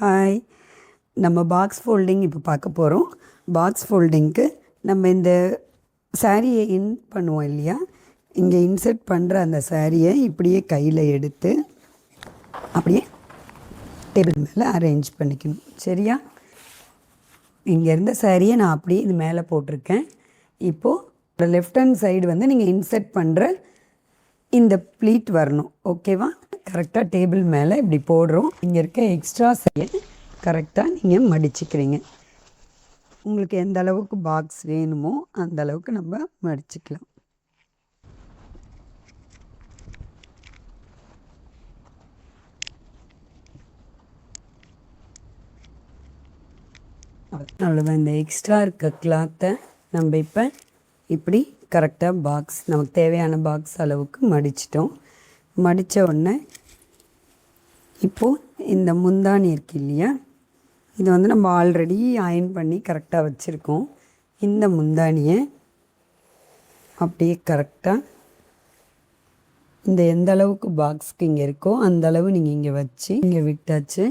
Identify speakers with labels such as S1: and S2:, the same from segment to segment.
S1: Hi, நம்ம box folding இப்போ பார்க்க போகிறோம். பாக்ஸ் ஃபோல்டிங்க்கு நம்ம இந்த சாரியை பண்ணுவோம் இல்லையா, இங்கே இன்சர்ட் பண்ணுற அந்த சாரியை இப்படியே கையில் எடுத்து அப்படியே டேபிள் மேலே அரேஞ்ச் பண்ணிக்கணும். சரியா? இங்கே இருந்த சாரியை நான் அப்படியே இது மேலே போட்டிருக்கேன். இப்போது லெஃப்ட் ஹேண்ட் சைடு வந்து நீங்கள் இன்சர்ட் பண்ணுற இந்த ப்ளீட் வரணும். ஓகேவா? கரெக்டாக டேபிள் மேலே இப்படி போடுறோம். இங்கே இருக்க எக்ஸ்ட்ரா சையை கரெக்டாக நீங்கள் மடிச்சுக்கிறீங்க. உங்களுக்கு எந்த அளவுக்கு பாக்ஸ் வேணுமோ அந்த அளவுக்கு நம்ம மடிச்சுக்கலாம். அவ்வளோதான். இந்த எக்ஸ்ட்ரா இருக்க கிளாத்தை நம்ம இப்போ இப்படி கரெக்டாக பாக்ஸ் நமக்கு தேவையான பாக்ஸ் அளவுக்கு மடிச்சிட்டோம். மடித்த உடனே இப்போது இந்த முந்தானி இருக்கு இல்லையா, இது வந்து நம்ம ஆல்ரெடி அயன் பண்ணி கரெக்டாக வச்சுருக்கோம். இந்த முந்தானியை அப்படியே கரெக்டாக இந்த எந்த அளவுக்கு பாக்ஸுக்கு இங்கே இருக்கோ அந்த அளவு நீங்கள் இங்கே வச்சு இங்கே விட்டாச்சு.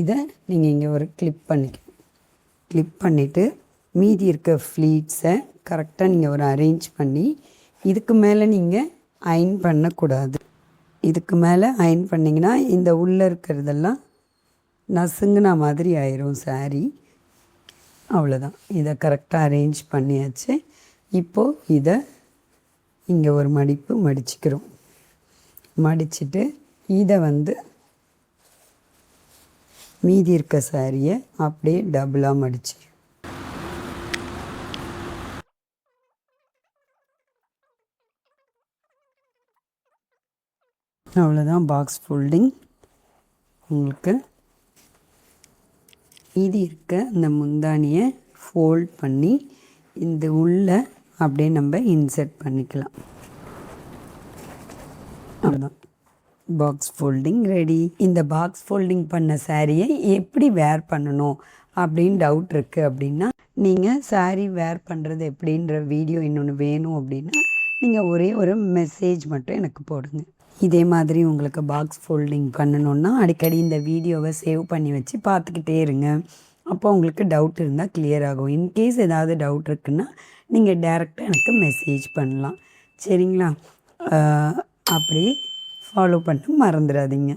S1: இதை நீங்கள் இங்கே ஒரு கிளிப் பண்ணிக்கணும். கிளிப் பண்ணிவிட்டு மீதி இருக்க ஃப்ளீட்ஸை கரெக்டாக நீங்கள் ஒரு அரேஞ்ச் பண்ணி, இதுக்கு மேலே நீங்கள் அயன் பண்ணக்கூடாது. இதுக்கு மேலே அயன் பண்ணிங்கன்னா இந்த உள்ளே இருக்கிறதெல்லாம் நசுங்குன மாதிரி ஆயிரும் சாரி. அவ்வளோதான். இதை கரெக்டாக அரேஞ்ச் பண்ணியாச்சு. இப்போது இதை இங்கே ஒரு மடிப்பு மடிச்சுக்கிறோம். மடிச்சுட்டு இதை வந்து மீதி இருக்க சாரியை அப்படியே டபுளாக மடிச்சு அவ்வளோதான். பாக்ஸ் ஃபோல்டிங் உங்களுக்கு மீதி இருக்க இந்த முந்தானியை ஃபோல்ட் பண்ணி இந்த உள்ளே அப்படியே நம்ம இன்சர்ட் பண்ணிக்கலாம். அவ்வளோதான். Box folding ready. இந்த பாக்ஸ் ஃபோல்டிங் பண்ண சாரியை எப்படி வேர் பண்ணணும் அப்படின்னு டவுட் இருக்குது அப்படின்னா, நீங்கள் சாரீ வேர் பண்ணுறது எப்படின்ற வீடியோ இன்னொன்று வேணும் அப்படின்னா நீங்கள் ஒரே ஒரு மெசேஜ் மட்டும் எனக்கு போடுங்க. இதே மாதிரி உங்களுக்கு பாக்ஸ் ஃபோல்டிங் பண்ணணுன்னா அடிக்கடி இந்த வீடியோவை சேவ் பண்ணி வச்சு பார்த்துக்கிட்டே இருங்க. அப்போ உங்களுக்கு டவுட் இருந்தால் கிளியர் ஆகும். இன்கேஸ் ஏதாவது டவுட் இருக்குன்னா நீங்கள் டைரெக்டாக எனக்கு மெசேஜ் பண்ணலாம். சரிங்களா? அப்படி ஃபாலோ பண்ண மறந்துடாதீங்க.